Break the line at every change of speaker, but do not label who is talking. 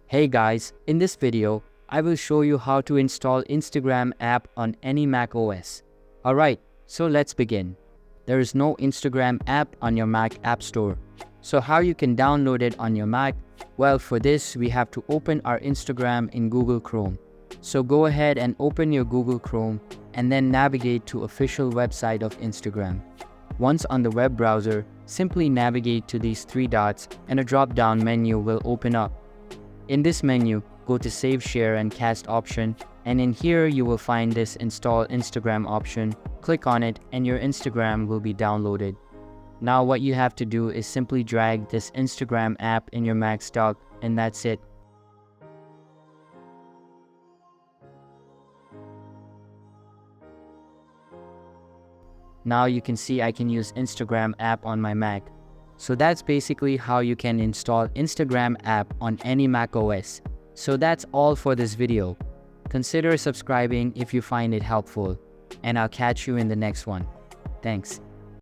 Hey guys, in this video, I will show you how to install Instagram app on any macOS. Alright, so let's begin. There is no Instagram app on your Mac App Store. So how you can download it on your Mac? Well, for this, we have to open our Instagram in Google Chrome. So go ahead and open your Google Chrome and then navigate to official website of Instagram. Once on the web browser, simply navigate to these three dots and a drop-down menu will open up. In this menu, go to Save Share and Cast option, and in here you will find this Install Instagram option. Click on it and your Instagram will be downloaded. Now what you have to do is simply drag this Instagram app in your Mac dock, and that's it. Now you can see I can use Instagram app on my Mac. So that's basically how you can install Instagram app on any macOS. So that's all for this video. Consider subscribing if you find it helpful, and I'll catch you in the next one. Thanks.